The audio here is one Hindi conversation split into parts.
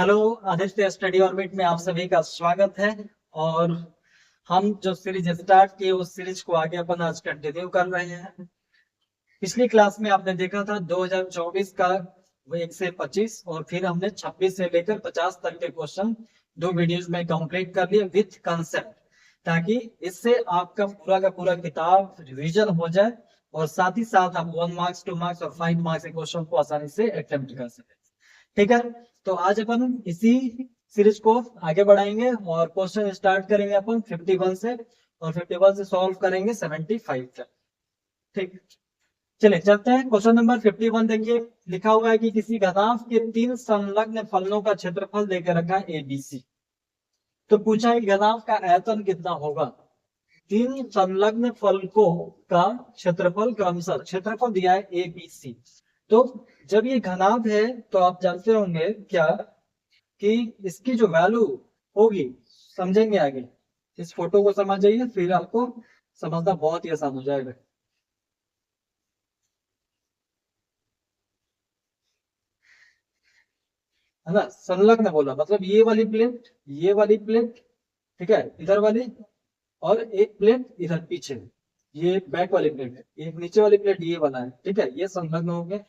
हेलो, आदित्य स्टडी ऑर्बिट में आप सभी का स्वागत है। और हम जो सीरीज स्टार्ट की उस सीरीज को आगे अपन आज कंटिन्यू कर रहे हैं। पिछली क्लास में आपने देखा था 2024 का वो 1 से 25 और फिर हमने 26 से लेकर 50 तक के क्वेश्चन दो वीडियोस में कंप्लीट कर लिए विथ कंसेप्ट, ताकि इससे आपका पूरा का पूरा किताब रिवीजन हो जाए और साथ ही साथ आप 1 मार्क्स 2 मार्क्स और 5 मार्क्स के क्वेश्चन को आसानी से अटेम्प्ट कर सकें। ठीक है, तो आज अपन इसी सीरीज को आगे बढ़ाएंगे और क्वेश्चन स्टार्ट करेंगे अपन 51 से और 51 से सॉल्व करेंगे 75 तक। ठीक, चलिए चलते हैं। क्वेश्चन नंबर 51 देखिए, लिखा हुआ है कि किसी घनाभ के 3 संलग्न फलनों का क्षेत्रफल देकर रखा है ABC। तो पूछा है घनाभ का आयतन कितना होगा। 3 संलग्न फलकों का क्षेत्रफल क्रमशः, क्षेत्रफल दिया है ABC। तो जब ये घनाभ है तो आप जानते होंगे क्या कि इसकी जो वैल्यू होगी, समझेंगे आगे। इस फोटो को समझ जाइए, फिर आपको समझना बहुत ही आसान हो जाएगा। है ना, संलग्न बोला मतलब ये वाली प्लेट, ठीक है, इधर वाली, और एक प्लेट इधर पीछे, ये बैक वाली प्लेट है, एक नीचे वाली प्लेट ये वाला है, ठीक है, ये संलग्न हो गए।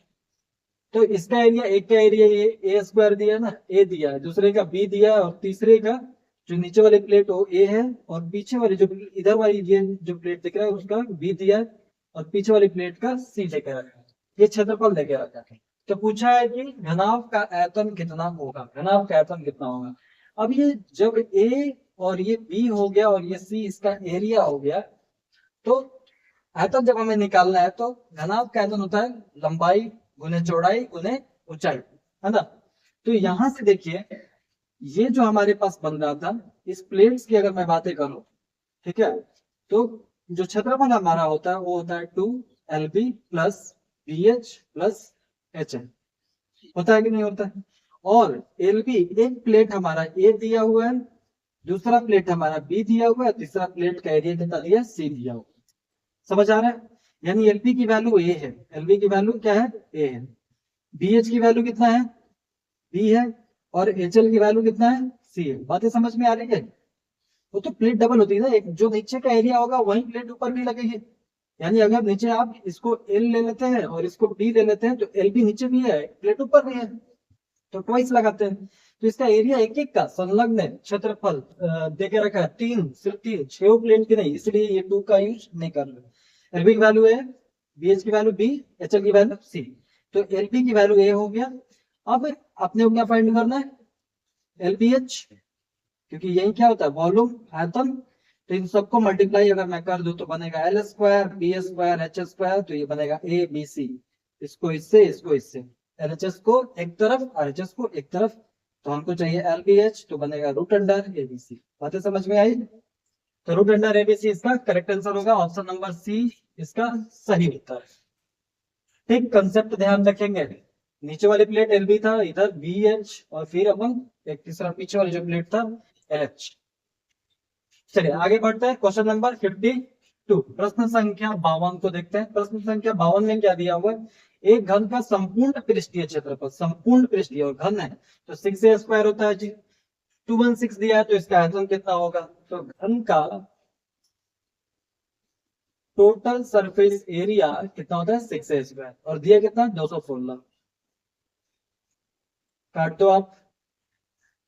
तो इसका एरिया, एक का एरिया ये ए स्क्वायर दिया है ना, ए दिया है, दूसरे का बी दिया है, और तीसरे का जो नीचे वाली प्लेट हो ए है, और पीछे वाली जो इधर वाली ये जो प्लेट दिख रहा है उसका बी दिया है, और पीछे वाली प्लेट का सी लेके रखा है। ये क्षेत्रफल लेके रखा है। तो पूछा है कि घनाभ का आयतन कितना होगा, घनाभ का आयतन कितना होगा। अब ये जब ए और ये बी हो गया और ये सी इसका एरिया हो गया, तो आयतन जब हमें निकालना है तो घनाभ का आयतन होता है लंबाई गुने चौड़ाई गुने ऊंचाई, है ना। तो यहां से देखिए, ये जो हमारे पास बन रहा था, इस प्लेट्स की अगर मैं बातें करूं, ठीक है, तो जो क्षेत्रफल हमारा होता है वो होता है 2 LB plus BH plus HN। होता है कि नहीं होता है। और LB, एक प्लेट हमारा ए दिया हुआ है, दूसरा प्लेट हमारा बी दिया हुआ है, तीसरा प्लेट का एरिया कितना दिया है, सी दिया हुआ है। समझ आ रहा है। यानी एलपी की वैल्यू ए है, एलबी की वैल्यू क्या है, ए है। बीएच की वैल्यू कितना है, बी है। और एचएल की वैल्यू कितना है, सी है। बातें समझ में आ रही है। वो तो प्लेट डबल होती है ना, एक जो नीचे का एरिया होगा वही प्लेट ऊपर भी लगेगी। यानी अगर नीचे आप इसको एल ले लेते हैं और इसको बी ले लेते हैं तो एल भी नीचे भी है, प्लेट ऊपर भी है, तो ट्वाइस लगाते हैं। तो इसका एरिया एक एक का संलग्न क्षेत्रफल देके रखा है, तीन, सिर्फ तीन, 6 प्लेट की नहीं, इसलिए ये 2 का यूज नहीं कर रहे। एलबी की वैल्यू है, बीएच की वैल्यू बी, एचएल की वैल्यू सी। तो एलबी की वैल्यू ए हो गया। अब अपने को क्या फाइंड करना है, एलबीएच, क्योंकि यही क्या होता है, वॉल्यूम, आयतन। तो इन सबको मल्टीप्लाई अगर मैं कर दूं तो बनेगा L square B square H square, तो ये बनेगा ए बी सी। इसको इससे एलएचएस को एक तरफ, आरएचएस को एक तरफ, तो हमको चाहिए एलबीएच, तो बनेगा रूट अंडर एबीसी। बातें समझ में आई। तो रूट अंडर एबीसी इसका करेक्ट आंसर होगा, ऑप्शन नंबर सी इसका सही उत्तर है। ठीक, कंसेप्ट ध्यान रखेंगे। नीचे वाली प्लेट एलबी था, इधर बी एच, और फिर अपन एक तीसरा पीछे वाली जो प्लेट था एच। चलिए आगे बढ़ते हैं। क्वेश्चन नंबर 52, प्रश्न संख्या 52 को देखते हैं। प्रश्न संख्या 52 में क्या दिया हुआ है, एक घन का संपूर्ण पृष्ठीय क्षेत्रफल, संपूर्ण पृष्ठीय और घन है तो 6a स्क्वायर होता है जी। 216 दिया है तो इसका आयतन कितना होगा। तो घन का टोटल सरफेस एरिया कितना होता है, 6a स्क्वायर, और दिया कितना, 216। काट दो आप,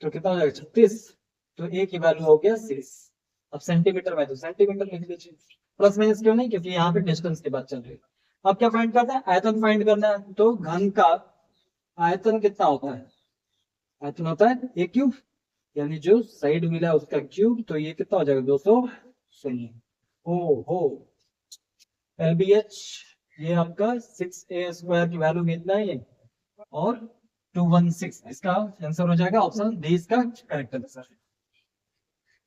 तो कितना हो जाएगा, 36। तो ए की वैल्यू हो गया 6। अब सेंटीमीटर में तो सेंटीमीटर लिख लीजिए, प्लस माइनस क्यों नहीं, क्योंकि यहाँ पे डिस्टेंस की बात चल रही है। अब क्या फाइंड करना है, आयतन फाइंड करना है। तो घन का आयतन कितना होता है, आयतन होता है ए क्यूब, यानी जो साइड मिला है उसका क्यूब, तो ये कितना हो जाएगा, 216। ओ हो, एलबीएच ये आपका 6a स्क्वायर की वैल्यू कितना है ये, और 216, इसका आंसर हो जाएगा ऑप्शन डी इसका करेक्ट आंसर।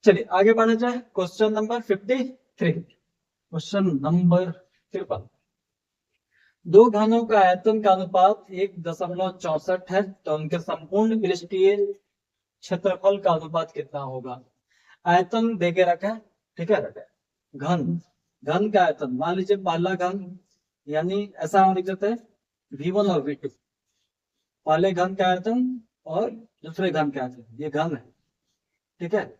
चलिए आगे बढ़ा जाए। क्वेश्चन नंबर 53, क्वेश्चन नंबर 53, दो घनों का आयतन का अनुपात 1.64 है तो उनके संपूर्ण पृष्ठीय क्षेत्रफल का अनुपात कितना होगा। आयतन देके रखा है, ठीक है, घन, घन का आयतन मान लीजिए पहला घन, यानी ऐसा हम लिख देते हैं V1 और V2, पहले घन का आयतन और दूसरे घन क्या थे, ये घन है, ठीक है।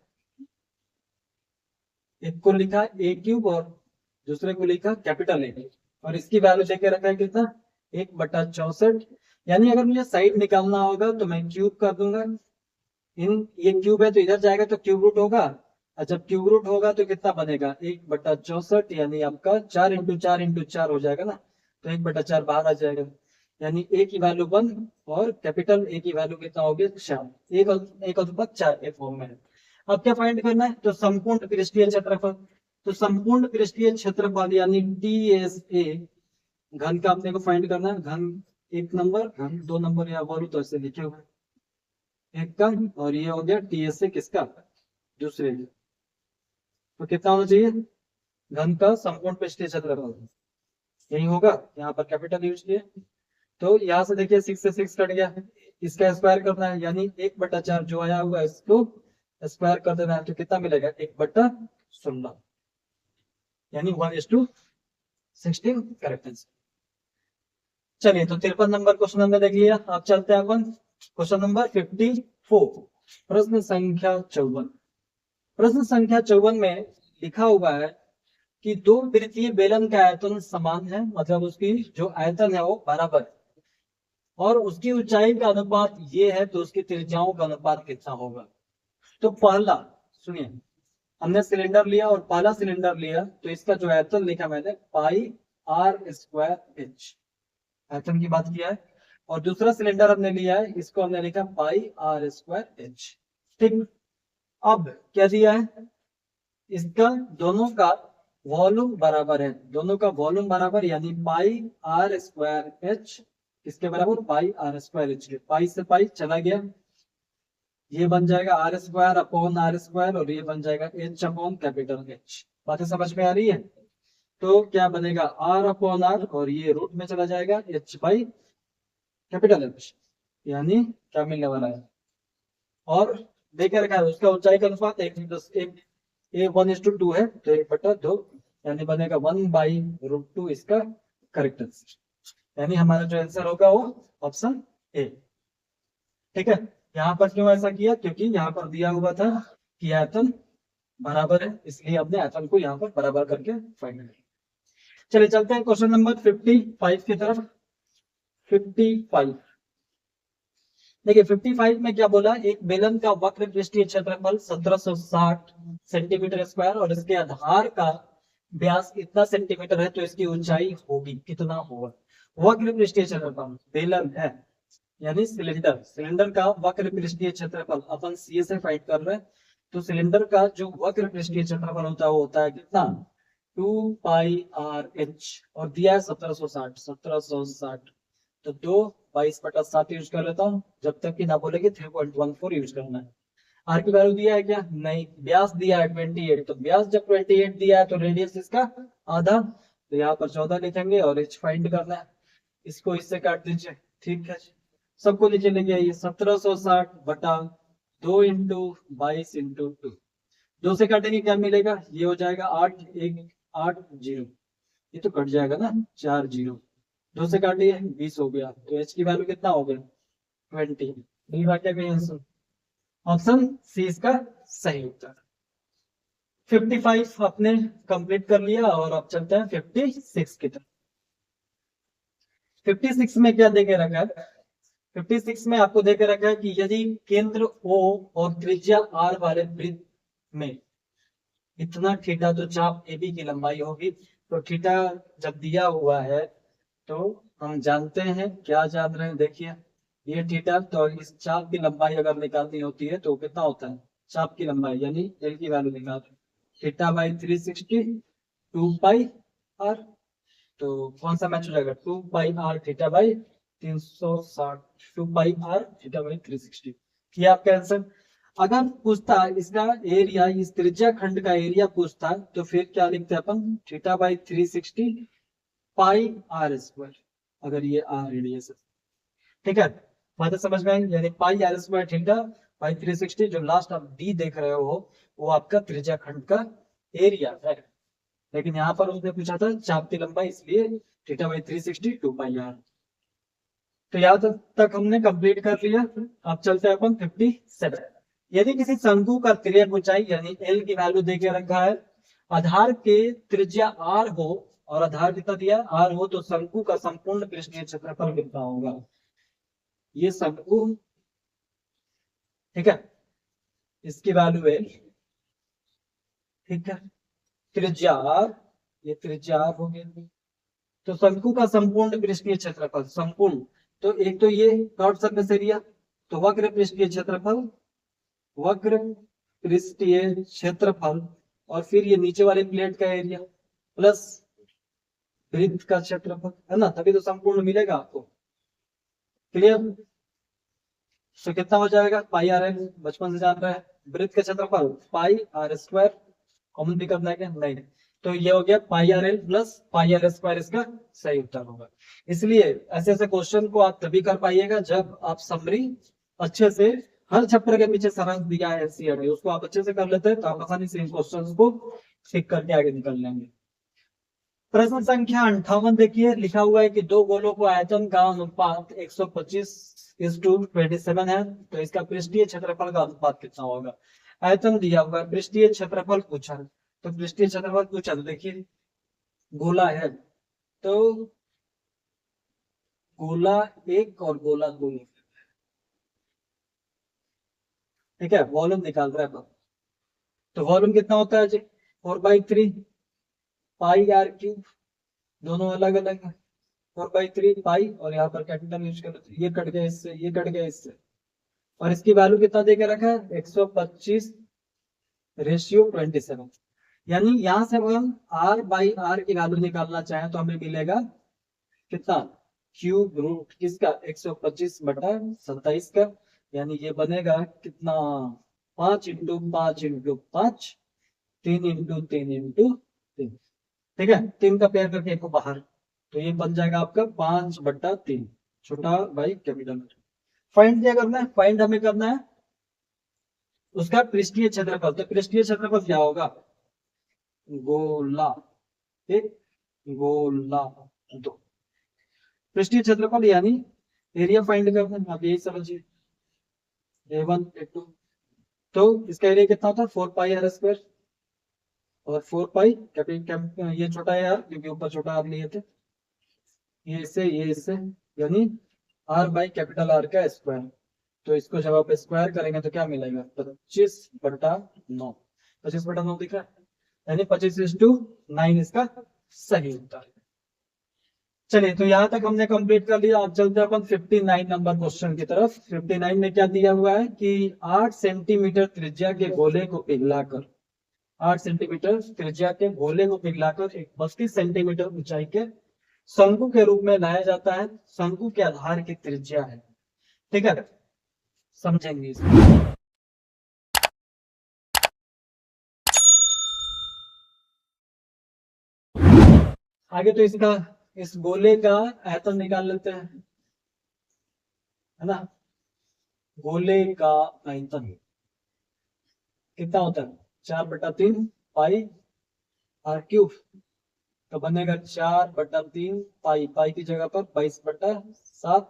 एक को लिखा ए क्यूब और दूसरे को लिखा कैपिटल ए, और इसकी वैल्यू देके रखा है कितना, 1/64। यानी अगर मुझे साइड निकालना होगा तो मैं क्यूब कर दूंगा, इन ये क्यूब है तो इधर जाएगा तो क्यूब रूट होगा, और जब क्यूब रूट होगा तो कितना बनेगा, 1/64, यानी आपका 4 × 4 × 4 हो जाएगा ना, तो 1/4 बाहर आ जाएगा, यानी ए की वैल्यू 1 और कैपिटल ए की वैल्यू कितना हो गया 4, एक और 4 के फॉर्म में है। अब क्या फाइंड करना है, तो संपूर्ण पृष्ठीय क्षेत्रफल, तो संपूर्ण पृष्ठीय क्षेत्रफल यानी DSA घन का अपने को फाइंड करना है, घन 1 नंबर, घन 2 नंबर, या बोलूं तो ऐसे लिखे हुए एक का, और ये हो गया TSA किसका, दूसरे का। तो कितना होना चाहिए, घन का संपूर्ण पृष्ठीय क्षेत्रफल यही होगा, यहाँ पर कैपिटल यूज किए, तो यहाँ से देखिए 6 से 6 कट गया, इसका स्क्वायर करना है, यानी 1/4 जो आया हुआ है इसको स्क्वायर कर देना है, तो कितना मिलेगा 1/16, यानी 1:16 करेक्ट आंसर। चलिए तो 53 नंबर क्वेश्चन हमने देख लिया, अब चलते हैं अपन क्वेश्चन नंबर 54, प्रश्न संख्या 54। प्रश्न संख्या 54 में लिखा हुआ है कि दो वृत्तीय बेलन का आयतन समान है, मतलब उसकी जो आयतन है वो बराबर है, और उसकी ऊंचाई का अनुपात ये है, तो उसकी त्रिज्याओं का अनुपात कितना होगा। तो पहला सुनिए, हमने सिलेंडर लिया और पहला सिलेंडर लिया, तो इसका जो आयतन लिखा मैंने πr²h, आयतन की बात किया है, और दूसरा सिलेंडर हमने लिया है, इसको हमने लिखा πr²h, ठीक। अब क्या दिया है, इसका दोनों का वॉल्यूम बराबर है, दोनों का वॉल्यूम बराबर, यानी πr²h किसके बराबर, πr²h, पाई से पाई चला गया, ये बन जाएगा r² और ये बन जाएगा h/H। बातें समझ में आ रही है, तो क्या बनेगा r/r, और ये रूट में चला जाएगा h/H, यानी क्या मिलने वाला है, और देखे रखा है उसका ऊंचाई का अनुपात 1:2 है, तो 1/2, यानी बनेगा 1/√2 इसका करेक्ट आंसर, यानी हमारा जो आंसर होगा वो ऑप्शन ए, ठीक है। यहाँ पर क्यों ऐसा किया, क्योंकि यहाँ पर दिया हुआ था कि आयतन बराबर है, इसलिए हमने आयतन को यहाँ पर बराबर करके फाइंड किया। चलिए चलते हैं क्वेश्चन नंबर 55 की तरफ। 55 देखिए 55 में क्या बोला, एक बेलन का वक्र पृष्ठीय क्षेत्रफल 1760 सेंटीमीटर स्क्वायर और इसके आधार का व्यास इतना सेंटीमीटर है, तो इसकी ऊंचाई होगी कितना होगा। वक्र पृष्ठीय क्षेत्रफल बेलन है, यानी सिलेंडर, सिलेंडर का वक्र पृष्ठीय क्षेत्रफल अपन सीए से फाइंड कर रहे हैं, तो सिलेंडर का जो वक्र पृष्ठीय क्षेत्रफल होता है वो होता है कितना 2πrh, और दिया है 1760, तो 2/22 यूज कर लेता हूँ, जब तक कि ना बोलेगे 3.14 यूज करना है। आर की वैल्यू दिया है क्या, नहीं, व्यास दिया है 28, तो व्यास जब 28 दिया है तो रेडियस इसका आधा, तो यहाँ पर 14 लिखेंगे और एच फाइंड करना है, इसको इससे काट दीजिए, ठीक है। सबको नीचे लेके आइए, 1760/2 × 22 × 2, 2 से काटेंगे क्या मिलेगा, ये हो जाएगा 8 ये तो कट जाएगा ना, 4 0, 2 से काटिए 20 हो गया, तो एच की वैल्यू कितना हो गया 20, नहीं बाकी कहीं आंसर, ऑप्शन सी इसका सही उत्तर। 55 अपने कंप्लीट कर लिया, और अब चलते हैं 56 की तरफ। 56 में क्या देके रखा है, 56 में आपको देके रखा है कि यदि केंद्र O और त्रिज्या R वाले वृत्त में इतना थीटा, तो चाप AB की लंबाई होगी, तो थीटा जब दिया हुआ है तो हम जानते हैं, क्या जान रहे हैं, देखिए ये थीटा, तो इस चाप की लंबाई अगर निकालनी होती है तो कितना होता है, चाप की लंबाई यानी एल की वैल्यू निकाल, θ/360 2πr, तो कौन सा मैच हो जाएगा 2πr θ/360, 2πr θ/360, ये आपका आंसर। अगर पूछता इसका एरिया, इस त्रिज्या खंड का एरिया पूछता, तो फिर क्या लिखते हैं अपन, θ/360 πr², अगर ये r रेडियस है, ठीक है। बात समझ में आई, यानी πr² θ/360, जो लास्ट आप डी देख रहे हो वो आपका त्रिज्या खंड का एरिया है, लेकिन यहाँ पर उसने पूछा था चाप की लंबाई, इसलिए θ/360 2πr। तो यहाँ तक हमने कंप्लीट कर लिया। अब चलते हैं अपन 57। यदि किसी शंकु का तिर्यक ऊंचाई यानी एल की वैल्यू दे के रखा है, आधार के त्रिज्या आर हो और आधार कितना दिया आर हो, तो शंकु का संपूर्ण पृष्ठीय क्षेत्रफल कितना होगा। ये शंकु, ठीक है, इसकी वैल्यू है, ठीक है, त्रिज्या आर, ये त्रिज्या आर हो गया। तो शंकु का संपूर्ण पृष्ठीय क्षेत्रफल, संपूर्ण, तो एक तो ये कर्व सरफेस एरिया, तो वक्र पृष्ठीय क्षेत्रफल, वक्र पृष्ठीय क्षेत्रफल, और फिर ये नीचे वाले प्लेट का एरिया प्लस वृत्त का क्षेत्रफल, है ना, तभी तो संपूर्ण मिलेगा आपको। क्लियर। तो कितना हो जाएगा, पाई आर एल, बचपन से जान रहा है। वृत्त का क्षेत्रफल पाई आर स्क्वायर, कॉमन भी करना है क्या, नहीं, तो ये हो गया pi r l plus pi r square, इसका सही उत्तर होगा। इसलिए ऐसे ऐसे क्वेश्चन को आप तभी कर पाइएगा जब आप समरी अच्छे से, हर चैप्टर के पीछे सारांश दिया है एनसीईआरटी, उसको आप अच्छे से कर लेते हैं तो आप आसानी से इन क्वेश्चन को ठीक करके आगे निकल लेंगे। प्रश्न संख्या 58 देखिए, लिखा हुआ है कि दो गोलों को आयतन का अनुपात 125:27 है, तो इसका पृष्ठीय क्षेत्रफल का अनुपात कितना होगा। आयतन दिया हुआ है, पृष्ठीय क्षेत्रफल पूछा है, तो पृष्ठीय क्षेत्रफल पूछा, तो देखिए गोला है, तो गोला एक और गोला दो, ठीक है, वॉल्यूम निकाल रहा है, तो वॉल्यूम कितना होता है जी, 4/3 पाई आर क्यूब, दोनों अलग अलग है, 4/3 पाई, और यहाँ पर कैपिटल यूज कर, ये कट गया इससे, ये कट गया इससे, और इसकी वैल्यू कितना देके रखा है 125:27, यानी यहां से हम r/r की वैल्यू निकालना चाहें तो हमें मिलेगा कितना, क्यूब रूट किसका 125/27 का, यानी ये बनेगा कितना 5 × 5 × 5, 3 × 3 × 3, ठीक है, 3 का पेयर करके एक को बाहर, तो ये बन जाएगा आपका 5/3, छोटा बाई कैपिटल। फाइंड क्या करना है, फाइंड हमें करना है उसका पृष्ठीय क्षेत्रफल, तो पृष्ठीय क्षेत्रफल क्या होगा, गोला, ठीक, गोला दो, पृष्ठीय क्षेत्रफल यानी एरिया फाइंड करना है, आप यही समझिए, A1 A2, तो इसका एरिया कितना होता है 4πr², और 4 पाई ये छोटा है यार क्योंकि ऊपर छोटा आर लिए थे, ये इससे, यानी r/R का स्क्वायर, तो इसको जब आप स्क्वायर करेंगे तो क्या मिलेगा 25/9, 25/9 दिख रहा है, यानी 25:9 इसका सही उत्तर है। चलिए, तो यहाँ तक हमने कंप्लीट कर लिया। अब चलते हैं अपन 59 नंबर क्वेश्चन की तरफ। 59 में क्या दिया हुआ है कि 8 सेंटीमीटर त्रिज्या के गोले को पिघलाकर, 8 सेंटीमीटर त्रिज्या के गोले को पिघलाकर एक 32 सेंटीमीटर ऊंचाई के शंकु के रूप में लाया जाता है। शंकु के आधार की त्रिज्या है, ठीक है, समझेंगे इसको। आगे तो इसका, इस गोले का आयतन निकाल लेते हैं, है ना, गोले का आयतन कितना होता है 4/3 पाई आर क्यूब, तो बनेगा 4/3 पाई, पाई की जगह पर 22/7,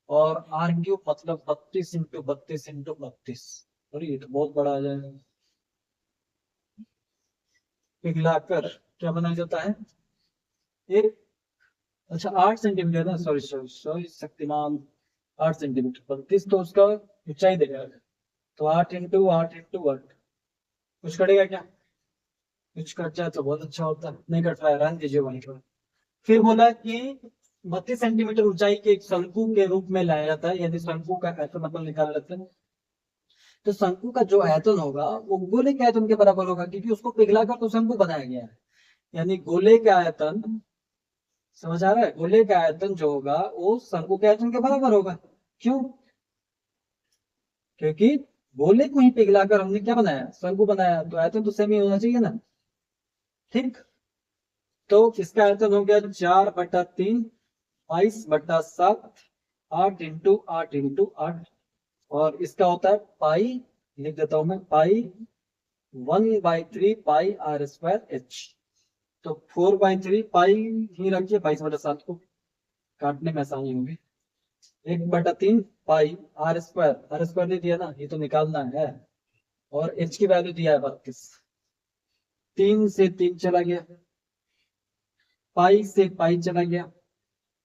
और आर क्यूब मतलब 32 × 32 × 32, और ये तो बहुत बड़ा आ जाएगा। पिघलाकर क्या बनाया जाता है एक, अच्छा 8 सेंटीमीटर ना, sorry sorry sorry Shaktimaan, 8 centimetre 32, तो उसका ऊंचाई देगा, तो 8 × 8 × 8, कुछ कटेगा क्या, कुछ कट जाए तो बहुत अच्छा होता है, नहीं कट रहा है, रहने दीजिए वहीं पर। फिर बोला कि 32 सेंटीमीटर ऊंचाई के एक शंकु के रूप में लाया जाता है, यदि शंकु का आयतन मतलब निकाल लेते हैं, तो शंकु का जो आयतन होगा वो गोले के आयतन के बराबर होगा, क्योंकि उसको पिघलाकर तो शंकु बनाया गया है, यानी गोले का आयतन, समझ आ रहा है, गोले का आयतन जो होगा वो शंकु के आयतन के बराबर होगा। क्यों, क्योंकि गोले को ही पिघलाकर हमने क्या बनाया, शंकु बनाया, तो आयतन तो सेम ही होना चाहिए ना, ठीक। तो इसका आयतन हो गया 4/3 22/7, 8 × 8 × 8, और इसका होता है पाई, लिख देता हूं मैं, पाई 1/3 पाई r² h, तो 4/3 पाई ही रखिए, 22/7 को काटने में आसानी होगी, 1/3 पाई आर स्क्वायर नहीं दिया ना, ये तो निकालना है। और एच की वैल्यू दिया है 32, 3 से 3 चला गया, पाई से पाई चला गया,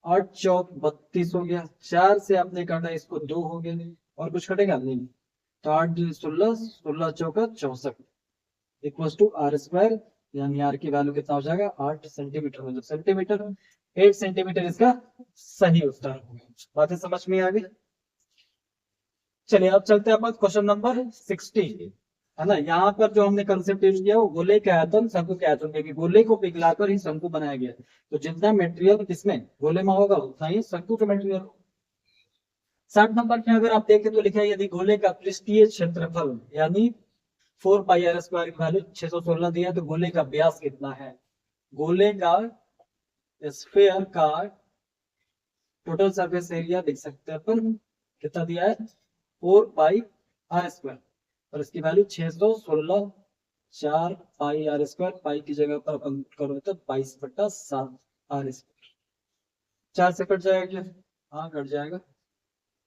8 चौक 32 हो गया, 4 से आपने काटा इसको 2 हो गया, और कुछ कटेगा नहीं। तो 8 16, 16 चौका 64 इक्वल टू आर स्क्वायर, यानी आर की वैल्यू कितना हो जाएगा 8 सेंटीमीटर, मतलब सेंटीमीटर 8 सेंटीमीटर इसका सही उत्तर होगा। बातें समझ में आ गई। चलिए अब चलते हैं अपन क्वेश्चन नंबर 60, है ना। यहाँ पर जो हमने कंसेप्ट यूज किया वो गोले के आयतन शंकु के आयतन, क्योंकि गोले को पिघलाकर ही शंकु बनाया गया। तो जितना मेटेरियल किसमें गोले में होगा उतना ही शंकु का मेटेरियल। 60 नंबर में अगर आप देखें तो लिखा है यदि गोले का पृष्ठीय क्षेत्रफल यानी 4 पाई आर स्क्वायर की वैल्यू 616 दिया, तो गोले का व्यास कितना है। गोले का स्फीयर का टोटल सरफेस एरिया देख सकते हैं अपन, कितना दिया है 4 पाई आर स्क्वायर, और इसकी वैल्यू 616, 4 पाई आर स्क्वायर, पाई की जगह पर अपन करो तो 22/7 आर स्क्वायर। 4 से कट जाएगा क्या, हाँ कट जाएगा,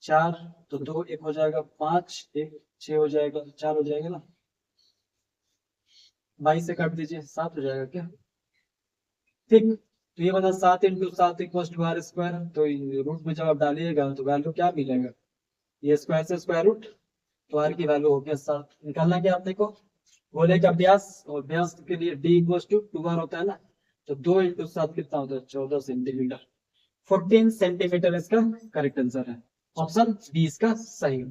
4 तो 2 1 हो जाएगा, 5 1 6 हो जाएगा, 4 हो जाएगा ना, 22 से काट दीजिए 7 हो जाएगा क्या, ठीक। तो ये बना 7 × 7 = आर स्क्वायर। तो रूट में जब आप डालिएगा तो वैल्यू क्या मिलेगा, ये स्क्वायर से स्क्वायर रूट, तो आर की वैल्यू हो गया 7। निकालना क्या आपने को, गोले का व्यास, और व्यास के लिए d = 2r होता है ना, तो 2 × 7 कितना होता है 14 सेंटीमीटर, 14 सेंटीमीटर इसका करेक्ट आंसर है, ऑप्शन बी इसका सही।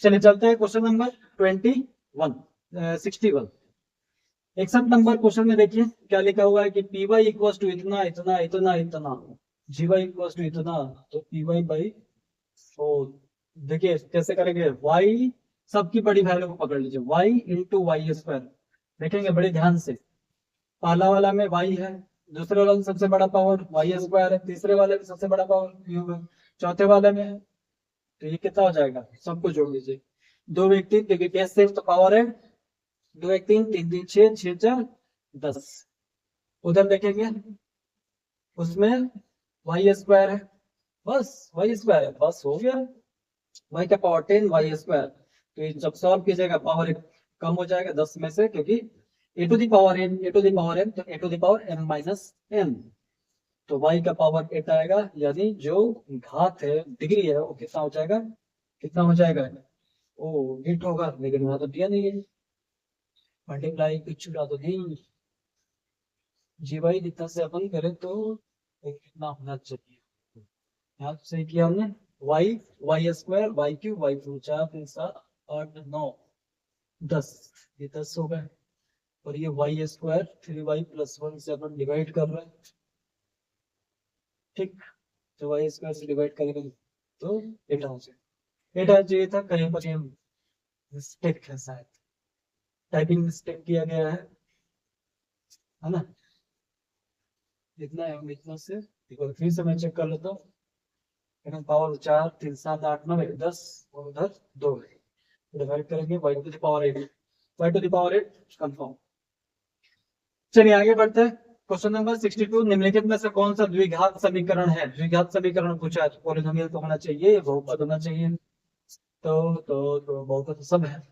चलिए चलते हैं क्वेश्चन नंबर 61। 61 नंबर क्वेश्चन में देखिए क्या लिखा हुआ है कि पी वाई इक्वल टू इतना इतना इतना इतना, जी वाई इक्वल टू इतना, तो पी वाई बाई 4। देखिए कैसे करेंगे, y सबकी बड़ी वैल्यू को पकड़ लीजिए, y × वाई स्क्वायर। देखेंगे बड़े ध्यान से, पहला वाला में y है, दूसरे वाले में सबसे बड़ा पावर वाई स्क्वायर है, तीसरे वाले में सबसे बड़ा पावर क्यूब है, चौथे वाले में है, तो ये कितना हो जाएगा, सबको जोड़ लीजिए। 2 1 3, क्योंकि कैश सेफ तो पावर है, 2 1 3 3 3 6 6 4 10। उधर देखेंगे उसमें वाई स्क्वायर है, बस वाई स्क्वायर है, बस हो गया, वाई का पावर 10 वाई स्क्वायर। तो ये जब सॉल्व कीजिएगा पावर कम हो जाएगा 10 में से, क्योंकि a to the power n तो a to the power n minus n, तो y का पावर 8 आएगा, यानी जो घात है डिग्री है वो कितना हो जाएगा, कितना हो जाएगा, ओ 8 होगा, लेकिन वहां तो दिया नहीं है, मल्टीप्लाई कुछ छुड़ा तो नहीं, जी वाई जितना से अपन करें तो कितना होना चाहिए, यहाँ से किया हमने Y Y square Y cube Y cube, 4 3 7 8 9 10, ये 10 हो गए, और ये वाई स्क्वायर 3y + 1 से अपन डिवाइड कर रहे हैं, ठीक। तो वाई स्क्वायर से डिवाइड करेंगे तो 8 आ जाए, 8 आ चाहिए था, कहीं पर मिस्टेक है शायद, टाइपिंग मिस्टेक किया गया है ना, इतना है इतना से, एक बार फिर से मैं चेक कर लेता हूँ, लेकिन पावर 4 3 7 8 9 10, और उधर 2 डिवाइड करेंगे y to the power 8, y to the power 8 confirm. चलिए आगे बढ़ते हैं, क्वेश्चन नंबर 62, निम्नलिखित में से कौन सा द्विघात समीकरण है, द्विघात समीकरण पूछा है, तो पॉलिनोमियल तो होना चाहिए, बहुपद होना चाहिए, तो बहुपद तो सब है।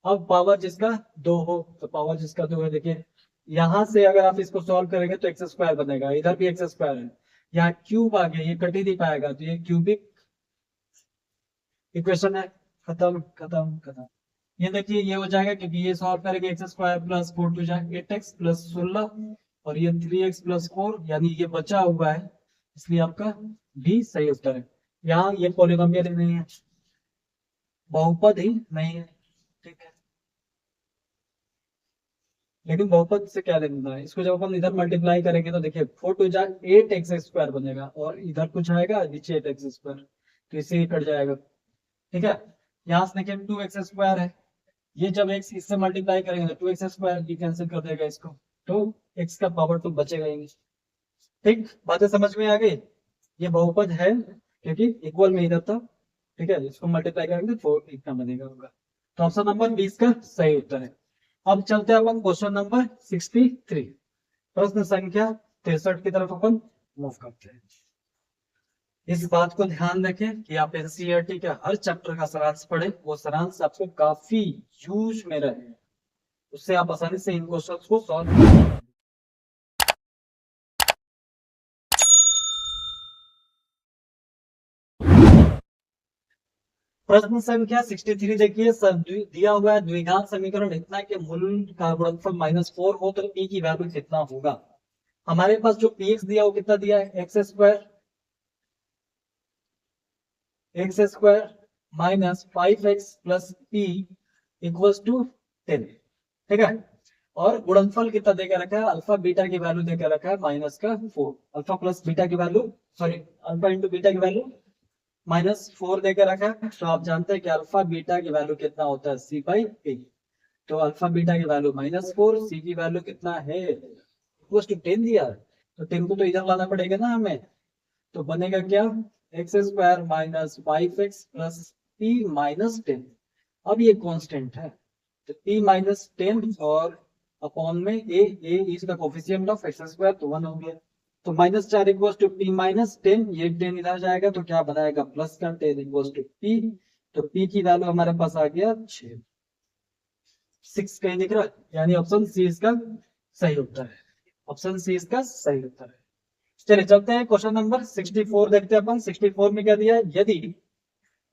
अब पावर जिसका 2 हो, तो पावर जिसका 2 है, देखिए यहां से अगर आप इसको सॉल्व करेंगे तो एक्स स्क्वायर बनेगा, इधर भी एक्स स्क्वायर है, यहाँ क्यूब आ गया, ये कट ही नहीं पाएगा, तो ये क्यूबिक इक्वेशन है, खत्म खत्म खत्म। ये देखिए ये हो जाएगा, क्योंकि ये सॉल्व करेंगे एक्स स्क्वायर + 4 टू जाए 8x + 16, और ये 3x + 4, यानी ये बचा हुआ है, इसलिए आपका डी सही उत्तर है। यहाँ ये पॉलिनोमियल ही नहीं है, बहुपद ही नहीं है, ठीक है, लेकिन बहुपद से क्या लेना है, इसको जब अपन इधर मल्टीप्लाई करेंगे तो देखिए 4 टू जा 8x² बनेगा, और इधर कुछ आएगा नीचे 8x², तो इसे ही कट जाएगा, ठीक है। यहाँ से देखिए 2x² है, ये जब x इससे मल्टीप्लाई करेंगे तो 2x² भी कैंसिल कर देगा इसको, तो x का पावर 2 बचेगा ही, ठीक। बातें समझ में आ गई, ये बहुपद है क्योंकि इक्वल में इधर था, ठीक है, इसको मल्टीप्लाई करेंगे तो 4 इतना बनेगा होगा, तो ऑप्शन नंबर 20 का सही उत्तर है। अब चलते हैं अपन क्वेश्चन नंबर 63, प्रश्न संख्या 63 की तरफ अपन मूव करते हैं। इस बात को ध्यान रखें कि आप एनसीईआरटी के हर चैप्टर का सारांश पढ़ें, वो सारांश आपको काफी यूज में रहे, उससे आप आसानी से इन क्वेश्चंस को सॉल्व कर सकते हैं। प्रश्न संख्या 63 देखिए, दिया हुआ है द्विघात समीकरण इतना कि मूल का गुणनफल -4 हो तो p की वैल्यू कितना होगा। हमारे पास जो px दिया वो कितना दिया है, x² minus 5x plus p equals to 10, ठीक है। और गुणनफल कितना देकर रखा है, अल्फा बीटा की वैल्यू देकर रखा है -4, अल्फा प्लस बीटा की value, sorry alpha into beta की वैल्यू -4 देकर रखा है। तो आप जानते हैं कि अल्फा बीटा की वैल्यू कितना होता है, c/a। तो अल्फा बीटा की वैल्यू -4, सी की वैल्यू कितना है, इक्वल्स टू 10 दिया है, तो 10 को तो इधर लाना पड़ेगा ना हमें। तो बनेगा क्या, x² minus 5x plus p -10। अब ये कांस्टेंट है, तो p -10 और अपॉन में a is the coefficient of x², तो 1 हो गया। तो -4 इक्वल्स टू p -10, ये 10 इधर जाएगा तो क्या बनाएगा, प्लस का 10 इक्वल्स टू p। तो p की वैल्यू हमारे पास आ गया 6, 6 कहीं दिख रहा है, यानी ऑप्शन सी इसका सही उत्तर है, ऑप्शन सी इसका सही उत्तर है। चलिए चलते हैं क्वेश्चन नंबर 64 देखते हैं अपन। 64 में क्या दिया है, यदि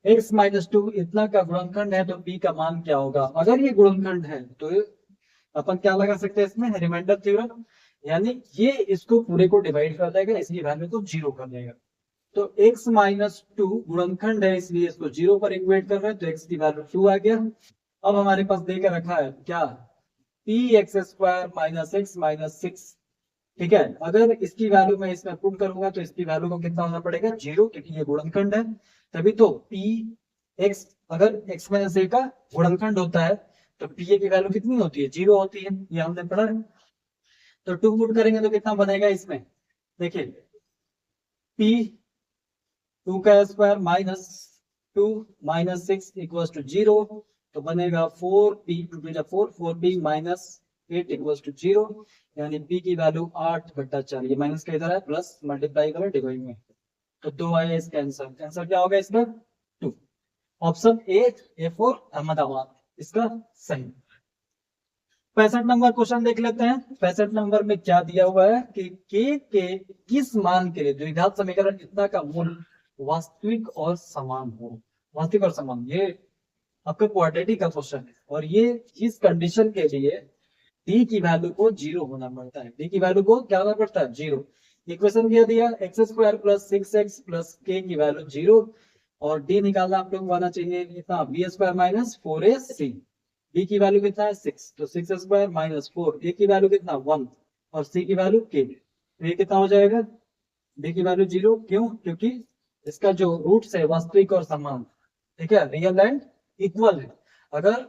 x-2 इतना का गुणनखंड है तो p का मान क्या होगा। अगर ये गुणनखंड है तो अपन क्या लगा सकते हैं इसमें, रिमाइंडर थ्योरम, यानी ये इसको पूरे को डिवाइड कर देगा, इसकी वैल्यू को 0 कर देगा। तो x-2 गुणनखंड है इसलिए इसको 0 पर इक्वेट कर रहे हैं, तो x की वैल्यू 2 आ गया। अब हमारे पास देकर रखा है क्या, p(x²) माइनस x माइनस 6, ठीक है। अगर इसकी वैल्यू मैं इसमें पुट करूंगा तो इसकी वैल्यू को कितना होना पड़ेगा, 0, क्योंकि ये गुणनखंड है। तभी तो p x, अगर x माइनस a का गुणनखंड होता है तो p a की वैल्यू कितनी होती है, 0 होती है, ये हमने पढ़ा है। तो 2 पुट करेंगे तो कितना बनेगा इसमें, देखिए p 2 का square minus 2 minus 6 equals to 0, तो बनेगा 4p, 2 4, 4p minus 8 equals to 0, यानी p की वैल्यू 8/4, ये माइनस का इधर है, प्लस मल्टीप्लाई करो डिवाइड में, तो 2 आया इसका आंसर। आंसर क्या होगा इसका, 2। ऑप्शन ए फॉर अहमदाबाद इसका सही। 65 नंबर क्वेश्चन देख लेते हैं। 65 नंबर में क्या दिया हुआ है कि के किस मान के लिए द्विघात समीकरण इतना का मूल वास्तविक और समान हो। वास्तविक और समान, ये आपका क्वाड्रेटिक का क्वेश्चन है, और ये इस कंडीशन के लिए डी की वैल्यू को 0 होना पड़ता है, डी की वैल्यू को क्या होना पड़ता है, 0। इक्वेशन क्या दिया, x² plus 6x plus k की वैल्यू 0, और डी निकालना आप लोगों को आना चाहिए कितना, b² माइनस 4ac, b की वैल्यू कितना है 6, तो 6² माइनस 4, a की वैल्यू कितना 1, और c की वैल्यू k, तो ये कितना हो जाएगा, b की वैल्यू 0, क्यों, क्योंकि इसका जो रूट्स है वास्तविक और समान, ठीक है, रियल एंड इक्वल है। अगर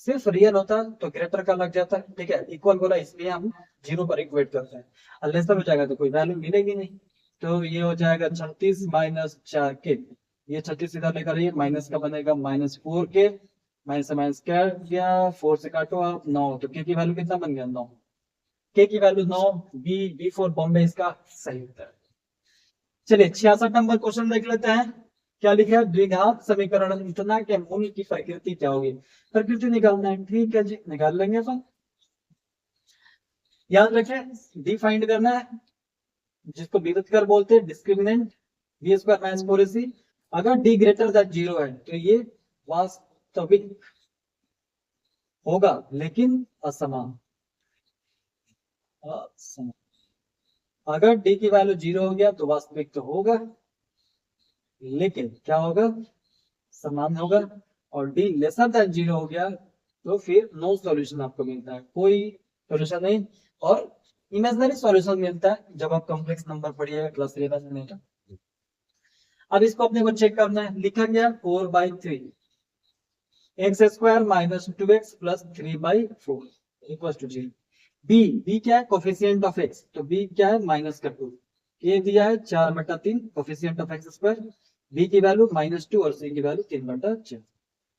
सिर्फ रियल होता तो ग्रेटर का लग जाता, ठीक है, इक्वल बोला इसलिए हम 0 पर इक्वेट करते हैं, अनलेस हो जाएगा तो कोई वैल्यू मिलेगी नहीं। तो ये हो जाएगा 36 माइनस 4k, ये 36 इधर लेकर आइए, माइनस का बनेगा -4k, माइनस से माइनस कट गया, 4 से काटो आप 9, तो k की वैल्यू कितना बन गया 9, k की वैल्यू 9, बी फॉर बॉम्बे इसका सही उत्तर है। चलिए 66 नंबर क्वेश्चन देख लेते हैं। क्या लिखा है, द्विघात समीकरण इतना के मूल की प्रकृति क्या होगी। प्रकृति निकालना है, ठीक है जी, निकाल लेंगे अपन। याद रखें, डी फाइंड करना है, जिसको विभेदकर बोलते हैं, डिस्क्रिमिनेंट b² माइनस 4ac। अगर डी ग्रेटर दैन 0 है तो ये वास्तविक होगा लेकिन असमान, असमान। अगर डी की वैल्यू 0 हो गया तो वास्तविक तो होगा, लेकिन क्या होगा, समान होगा। और डी लेसर देन 0 हो गया तो फिर नो सॉल्यूशन आपको मिलता है, कोई सॉल्यूशन नहीं, और इमेजिनरी सॉल्यूशन मिलता है जब आप कॉम्प्लेक्स नंबर पढ़िएगा क्लास 11 में। अब इसको अपने को चेक करना है, लिखा गया 4/3 x² minus 2x plus 3/4 equal to 0। B क्या है, कोफिशिएंट ऑफ x, तो b क्या है -2, a दिया है 4/3 कोफिशिएंट ऑफ x², b की वैल्यू -2 और c की वैल्यू 3/4।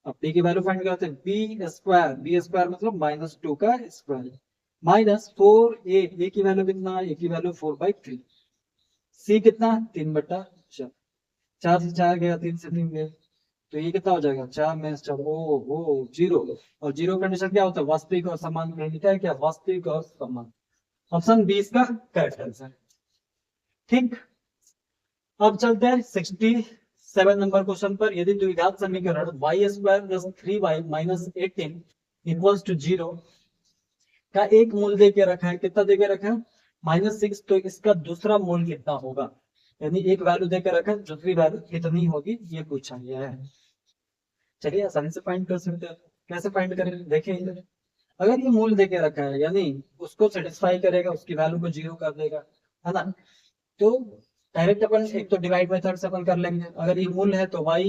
अब b की वैल्यू फाइंड करते हैं, b² मतलब -2 का स्क्वायर, -4a की वैल्यू कितना, a की वैल्यू 4/3, c कितना 3/4, 4 से 4 गया, 3 से 3 गया, तो ये कितना हो जाएगा 4 में 4, ओ 0। और 0 कंडीशन क्या होता है, वास्तविक और समान। लिखा है क्या, वास्तविक और समान। ऑप्शन 20 का करेक्ट आंसर। ठीक, अब चलते हैं 67 नंबर क्वेश्चन पर। यदि द्विघात समीकरण y square plus 3y minus 18 equals to 0 का एक मूल दे के रखा है, कितना दे के रखा है -6, तो इसका दूसरा मूल कितना होगा। यानी एक वैल्यू दे के रखा है, दूसरी वैल्यू कितनी होगी ये पूछा गया है। चलिए आसानी से फाइंड कर सकते हैं। कैसे फाइंड करेंगे, देखिए इधर अगर ये मूल दे के रखा है यानी उसको सेटिस्फाई करेगा, उसकी वैल्यू को 0 कर देगा, है ना। तो डायरेक्ट अपन एक तो डिवाइड मेथड से अपन कर लेंगे। अगर ये मूल है तो y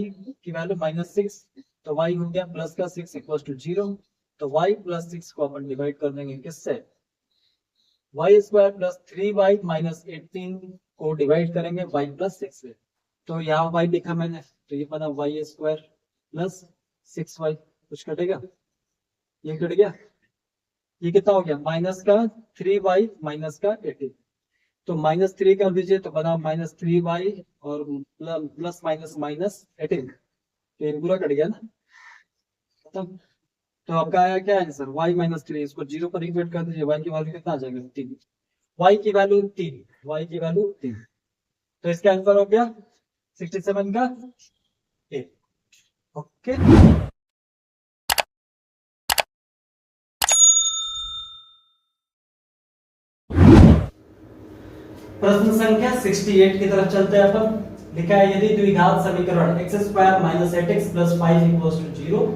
की वैल्यू -6, तो y हो गया प्लस का 6 इक्वल्स टू 0। तो y प्लस 6 को अपन डिवाइड कर देंगे किससे, y square plus 3y minus 18 को डिवाइड करेंगे y प्लस 6 से। तो यहाँ y लिखा मैंने, तो ये बना y स्क्वायर प्लस 6y, कुछ कटेगा, ये कट गया, ये कितना हो गया माइनस का 3y माइनस का 18, तो -3 कर दीजिए तो बना -3y और प्लस माइनस माइनस 18, तो ये पूरा कट गया ना। तो आपका आया क्या आंसर, y -3, इसको 0 पर इक्वेट कर दीजिए, y की वैल्यू कितना आ जाएगा 3, y की वैल्यू 3, y की वैल्यू 3। तो इसका आंसर हो गया 67 का ए। ओके, प्रश्न संख्या 68 की तरफ चलते हैं अपन। लिखा है यदि द्विघात समीकरण x square minus 8x plus 5 equals to 0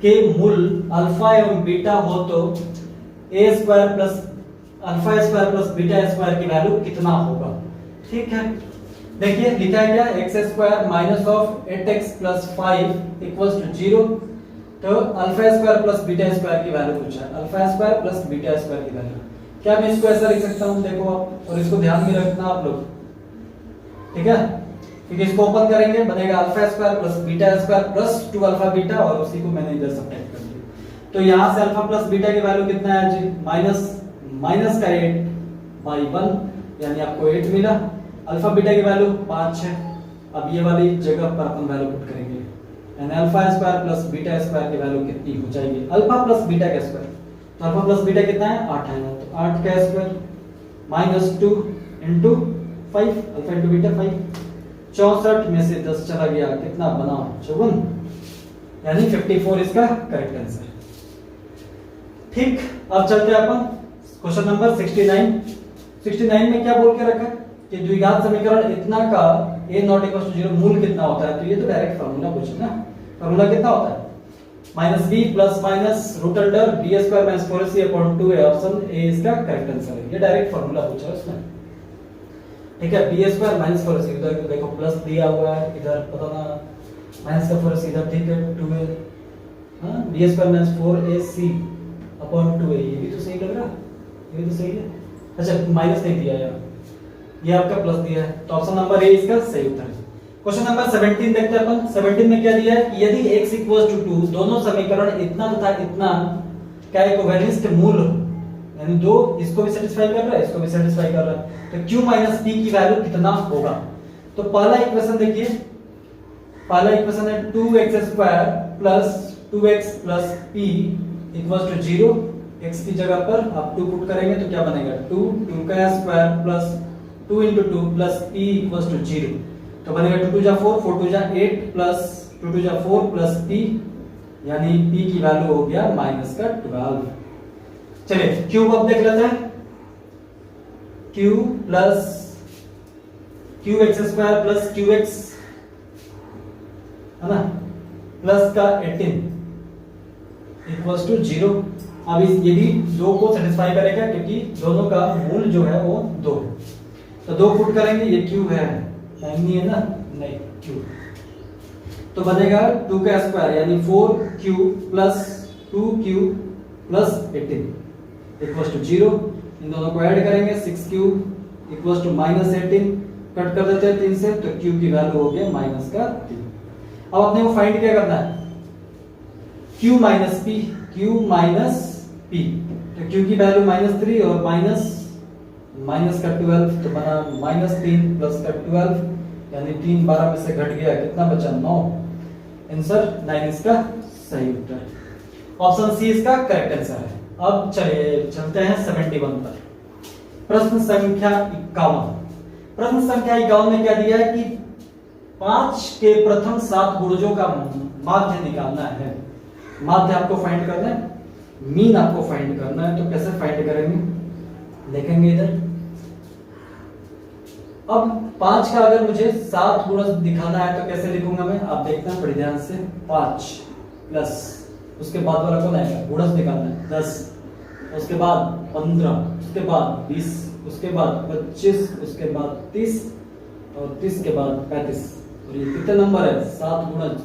के मूल अल्फा एवं बीटा हो तो a square plus alpha square plus beta square की वैल्यू कितना होगा। ठीक है, देखिए लिखा है क्या, x square minus of 8x plus 5 equals to 0, तो alpha square plus beta square की वैल्यू पूछा है, alpha square plus beta square की वैल्यू। क्या मैं इसको ऐसा लिख सकता हूं, देखो आप, और इसको ध्यान में रखना आप लोग, ठीक है, क्योंकि इसको ओपन करेंगे बनेगा alpha square plus beta square plus 2 alpha beta, और उसी को मैंने इधर सब्ट्रैक्ट कर दिया। तो यहां से अल्फा प्लस बीटा की वैल्यू कितना है जी, माइनस का 8 बाई 1, यानी आपको 8 मिला। अल्फा बीटा की वैल्यू 5 है। अब ये वाली जगह पर अपन वैल्यू पुट करेंगे, यानी alpha square plus beta square की वैल्यू कितनी हो जाएगी, अल्फा प्लस बीटा का स्क्वायर, तो अल्फा प्लस बीटा कितना है 8 है, तो 8 का square minus 2 into 5, alpha into beta 5, 64 में से 10 चला गया, कितना बना 54, यानी 54 इसका करेक्ट आंसर। ठीक, अब चलते हैं अपन क्वेश्चन नंबर 69। 69 में क्या बोल के रखा है कि द्विघात समीकरण इतना का a नॉट इक्वल टू 0 मूल कितना होता है, तो ये तो डायरेक्ट फार्मूला पूछे ना। फार्मूला कितना होता है, -b plus minus root under b square minus 4ac upon 2a, option A इसका करेक्ट आंसर है। ये डायरेक्ट फार्मूला पूछा है उसने, ठीक है। b स्क्वायर माइनस 4ac, इधर देखो प्लस दिया हुआ है, इधर पता ना माइनस का 4ac इधर, ठीक है, 2a, हां b square minus 4ac upon 2a, ये भी तो सही लग रहा है, ये भी तो सही है। अच्छा माइनस नहीं दिया यार, ये आपका प्लस दिया है, तो ऑप्शन नंबर ए इसका सही उत्तर है। क्वेश्चन नंबर 17 देखते हैं अपन। 17 में क्या दिया है कि यदि x इक्वल्स टू 2, दोनों समीकरण इतना तथा इतना क्या इक्विवेलेंस के मूल, यानी दो इसको भी सेटिस्फाई कर रहा है, इसको भी सेटिस्फाई कर रहा है, तो q माइनस p की वैल्यू कितना होगा। तो पहला इक्वेशन देखिए, पहला इक्वेशन है 2x square plus 2x plus p equals to 0, x की जगह पर आप 2 पुट करेंगे तो क्या बनेगा 2 का square plus 2 into 2 plus p equals to 0, तो बनेगा 2 2 जा 4, 4 2 जा 8 प्लस 2 2 जा 4 प्लस p, यानी p की वैल्यू हो गया माइनस का 12। चलिए क्यूब अब देख लेते हैं, q plus qx square plus qx, है ना, प्लस का 18 इक्वल्स टू 0। अब ये भी दो को सेटिस्फाई करेगा क्योंकि दोनों का मूल जो है वो 2, तो 2 पुट करेंगे, ये q है, नहीं है ना, नहीं q, तो बनेगा 2 का स्क्वायर यानी 4q plus 2q plus 18 equals to 0। इन दोनों को ऐड करेंगे, 6q equals to minus 18, cut कर देते हैं 3 से, तो q की वैल्यू हो गया माइनस का 3। अब अपने को फाइंड क्या करना है, q minus p, q minus p, तो q की वैल्यू -3 और माइनस का 12, तो बना -3 प्लस का 12 यानी 3 12 में से घट गया, कितना बचा 9। आंसर 9 इसका सही उत्तर। ऑप्शन सी इसका करेक्ट आंसर है। अब चलिए चलते हैं 71 पर। प्रश्न संख्या 51। प्रश्न संख्या 51 में क्या दिया है कि 5 के प्रथम 7 गुणजों का माध्य निकालना है। माध्य आपको फाइंड करना है, मीन आपको फाइंड करना है। तो कैसे फाइंड करेंगे, देखेंगे इधर। अब 5 का अगर मुझे 7 गुणज दिखाना है तो कैसे लिखूंगा मैं, आप देखना बड़े ध्यान से। 5 प्लस उसके बाद वाला कौन आएगा, गुणज निकालना है 10, उसके बाद 15, उसके बाद 20, उसके बाद 25, उसके बाद 30 और 30 के बाद 35। और ये कितने नंबर है, 7 गुणज।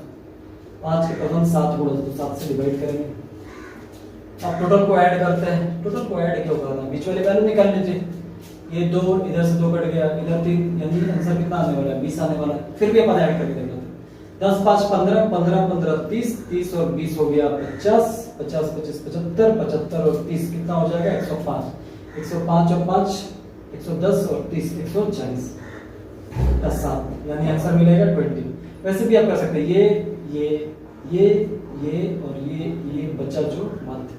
5 के प्रथम 7 गुणज तो 7 से डिवाइड करेंगे। अब टोटल को ऐड करते हैं। टोटल को ऐड क्यों करना, बीच वाली वैल्यू निकाल लीजिए। ये 2 इधर से 2 कट गया, इधर 3, यानी आंसर कितना आने वाला है, 20 आने वाला है। फिर भी अपन ऐड करके देख लेते हैं। 10 5 15, 15 15 30, 30 और 20 हो गया 50, 50 25 75, 75 और 30 कितना हो जाएगा 105। 105 और 5 110 और 30 140, 10 7, यानी आंसर मिलेगा 20। वैसे भी आप कर सकते हैं ये और ये बचा जो माध्य।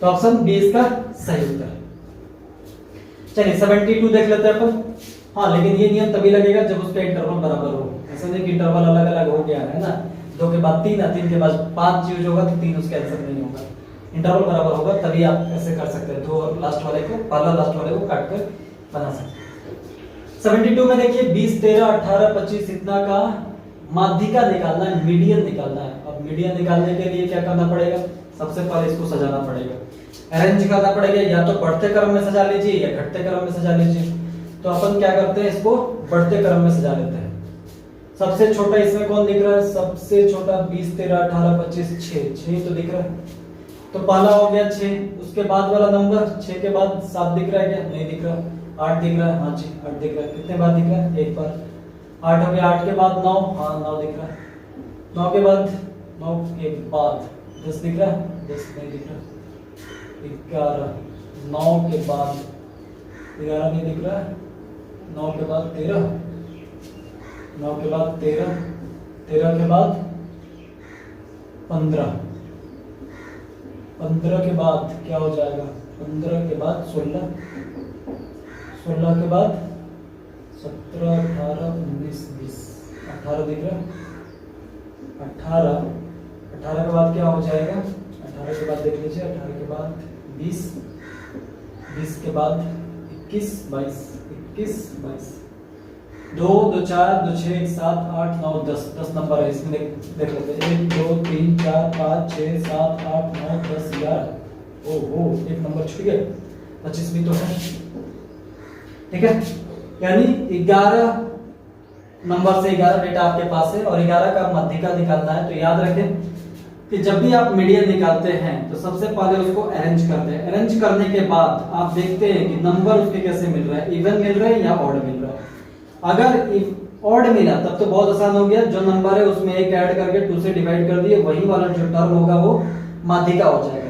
तो ऑप्शन बी इसका सही उत्तर है। चलिए 72 देख लेते हैं अपन। हाँ, लेकिन ये नियम तभी लगेगा जब उसका इंटरवल बराबर हो। ऐसा नहीं कि इंटरवल अलग अलग हो गया है ना, 2 के बाद 3 है, 3 के बाद 5 यूज होगा तो 3 उसका आंसर नहीं होगा। इंटरवल बराबर होगा तभी आप ऐसे कर सकते हैं। 2 और लास्ट वाले को, पहला लास्ट वाले को काट कर बना सकते हैं। 72 में देखिए 20 13 18 25 इतना का माध्यिका निकालना है, मीडियन निकालना है। अब मीडियन निकालने के लिए क्या करना पड़ेगा, सबसे पहले इसको सजाना पड़ेगा, अरेंज करना पड़ेगा। या तो बढ़ते क्रम में सजा लीजिए या घटते क्रम में सजा लीजिए। तो अपन क्या करते हैं, इसको बढ़ते क्रम में सजा लेते हैं। सबसे छोटा इसमें कौन दिख रहा है, सबसे छोटा 20 13 18 25 6 तो दिख रहा है। तो पहला हो गया 6, उसके बाद वाला नंबर 6 के बाद 7 दिख रहा है क्या, नहीं दिख रहा। 8 दिख रहा है, हाँ जी 8 दिख रहा है। कितने बार दिख रहा है, एक बार। 8 हो गया, 8 के बाद 9, हाँ 9 दिख रहा है। 9 के बाद 10 दिख रहा है, 10 नहीं दिख रहा। 11, 9 के बाद 11 नहीं दिख रहा है। 9 के बाद 13, 9 के बाद 13, 13 के बाद 15, 15 के बाद क्या हो जाएगा, 15 के बाद 16, 16 के बाद 17 18 19 20, 18 दिख रहा है। 18 के बाद क्या हो जाएगा, 18 के बाद देख लीजिए, 18 के बाद 20, 20 के बाद 21 22, 21 22, 2 2 4 2 6 1 7 8 9 10, 10 नंबर है इसमें। देख लेते हैं 1 2 3 4 5 6 7 8 9 10 11। ओहो, एक नंबर छूट गया, 25 भी तो है, ठीक है। यानी 11 नंबर से 11 डेटा आपके पास है और 11 का माध्यिका निकालना है। तो याद रखें कि जब भी आप मीडियन निकालते हैं तो सबसे पहले उसको अरेंज करते हैं। अरेंज करने के बाद आप देखते हैं कि नंबर उसके कैसे मिल रहा है, इवन मिल रहा है या ऑड मिल रहा है। अगर ऑड मिला तब तो बहुत आसान हो गया, जो नंबर है उसमें 1 ऐड करके 2 से डिवाइड कर दिए, वही वाला जो टर्म होगा वो माध्यिका हो जाएगा।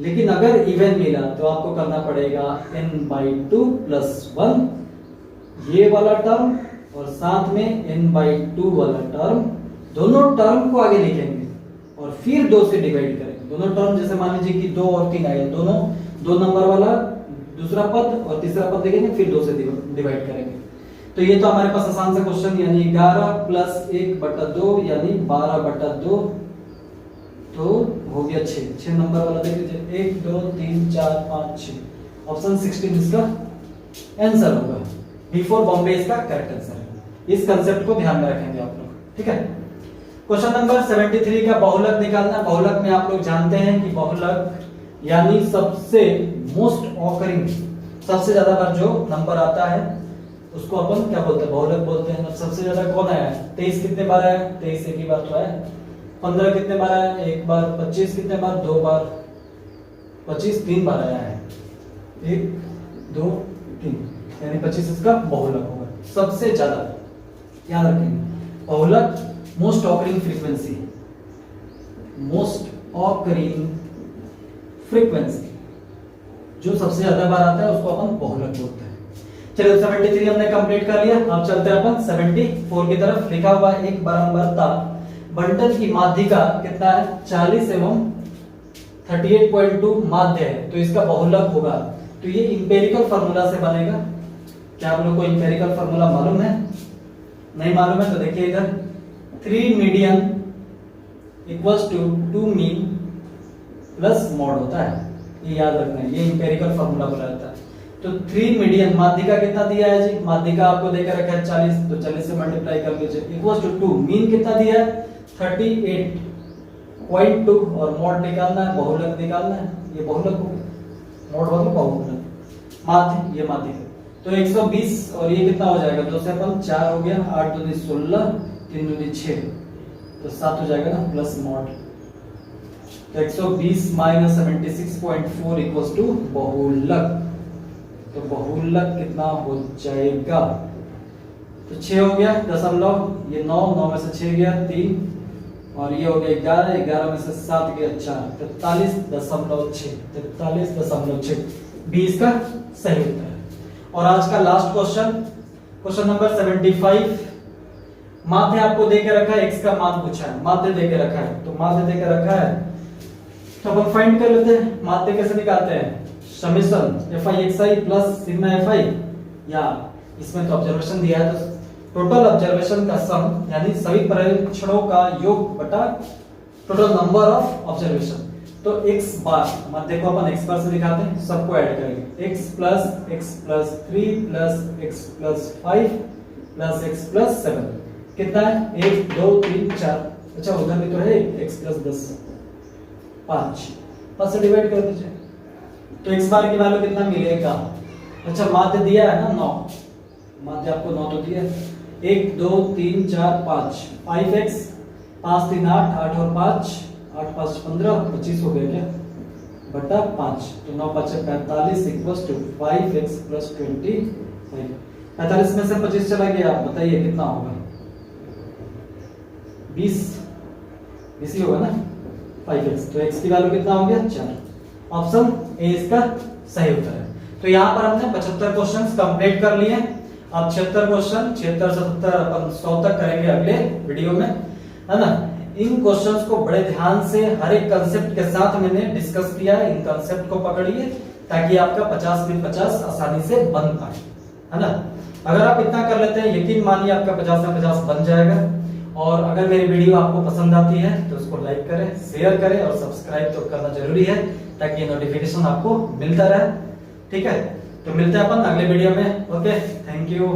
लेकिन अगर इवन मिला तो आपको करना पड़ेगा n/2 + 1 ये वाला टर्म और साथ में n/2 वाला टर्म, दोनों टर्म को आगे लिखेंगे और फिर 2 से डिवाइड करेंगे। दोनों टर्म जैसे मान लीजिए कि 2 और 3 आए, दोनों 2 नंबर वाला दूसरा पद और तीसरा पद देखेंगे, फिर 2 से डिवाइड करेंगे। तो ये तो हमारे पास आसान सा क्वेश्चन, यानी 11 + 1/2 यानी 12/2 तो हो गया 6 नंबर वाला देख लीजिए, 1 2 3 4 5 6। ऑप्शन 16 इसका आंसर होगा। बिफोर बॉम्बे इसका करेक्ट आंसर है। इस कंसेप्ट को ध्यान में रखेंगे आप लोग, ठीक है। क्वेश्चन नंबर 73 का बहुलक निकालना। बहुलक में आप लोग जानते हैं कि बहुलक यानी सबसे मोस्ट ऑकरिंग, सबसे ज्यादा बार जो नंबर आता है उसको अपन क्या बोलते हैं, बहुलक बोलते हैं। सबसे ज्यादा कौन आया है, 23 कितने बार आया, 23 एक ही बार तो आया। 15 कितने बार आया, एक बार। 25 कितने बार, 2 बार। 25 3 बार आया है, 1 2 3, यानी 25 इसका बहुलक होगा, सबसे ज्यादा। याद रखेंगे बहुलक most occurring frequency, most occurring frequency जो सबसे ज्यादा बार आता है उसको अपन बहुलक बोलते हैं। चलो 73 हमने कंप्लीट कर लिया। अब चलते हैं अपन 74 की तरफ। लिखा हुआ है एक बराबरता बंटन की माध्यिका कितना है 40 एवं 38.2 माध्य है, तो इसका बहुलक होगा। तो ये इंपेरिकल फार्मूला से बनेगा। क्या आप लोग को इंपेरिकल फार्मूला मालूम है? नहीं मालूम है तो देखिए इधर 3 median equals to 2 mean plus mode होता है, ये याद रखना है, ये इंपेरिकल फार्मूला बोला जाता है। तो 3 मीडियन माध्यिका कितना दिया है जी? माध्यिका आपको देकर रखा है 40, तो 40 से मल्टीप्लाई कर लीजिए इक्वल्स टू 2 मीन कितना दिया है 38.2 और मॉड निकालना है, बहुलक निकालना है। ये बहुलक हो गया, मॉड मतलब बहुलक, माध्य ये माध्यिका। तो 120 और ये कितना हो जाएगा 2 से अपन 4 हो गया, 8 दूनी 16, 3 दूनी 6, तो 7 हो जाएगा ना प्लस मॉड। तो 120 माइनस 76.4 इक्वल्स टू बहुलक। तो बहुलक कितना हो जाएगा? तो 6 हो गया दशमलव, ये 9 में से 6 गया 3, और ये हो गया 11 में से 7 गया 4, 43.6, 43.6 बी इसका सही उत्तर है। और आज का लास्ट क्वेश्चन, क्वेश्चन नंबर 75। माध्य आपको देके रखा है, x का मान पूछा है, माध्य देके रखा है, तो माध्य देके रखा है तो अपन फाइंड कर लेते हैं। माध्य कैसे निकालते हैं? Summation fi plus sigma fi, या इसमें तो ऑब्जर्वेशन दिया है तो टोटल ऑब्जर्वेशन का सम यानी सभी परीक्षणों का योग बटा टोटल नंबर ऑफ ऑब्जर्वेशन। तो x बार माध्य को अपन x बार से दिखाते हैं, सबको ऐड करेंगे x plus 3 plus x plus 5 plus x plus 7 कितना है 1 2 3 4। अच्छा उधर भी तो है x प्लस 10 5 से डिवाइड कर दीजिए, तो x बार की वैल्यू कितना मिलेगा? अच्छा माध्य दिया है ना 9, माध्य आपको 9 तो दिया है, 1 2 3 4 5 5x 5 3 8 8 और 5 8 5 15 25 हो गया क्या बटा 5, तो 9 5 45 इक्वल्स टू 5x प्लस 25। 45 में से 25 चला गया, आप बताइए कितना होगा? 20 ही होगा ना 5x, तो x की वैल्यू कितना हो गया 4। ऑप्शन ए इसका सही उत्तर है। तो यहाँ पर हमने 75 क्वेश्चंस कंप्लीट कर लिए। अब 76 क्वेश्चन 76 से 70 अपन 100 तक करेंगे अगले वीडियो में, है ना। इन क्वेश्चंस को बड़े ध्यान से हर एक कंसेप्ट के साथ मैंने डिस्कस किया है, इन कंसेप्ट को पकड़िए ताकि आपका 50 में 50 आसानी से बन पाए, है ना। अगर आप इतना कर लेते हैं यकीन मानिए आपका 50 में 50 बन जाएगा। और अगर मेरी वीडियो आपको पसंद आती है तो उसको लाइक करें, शेयर करें और सब्सक्राइब तो करना जरूरी है ताकि नोटिफिकेशन आपको मिलता रहे, ठीक है। तो मिलते हैं अपन अगले वीडियो में। Okay, thank you.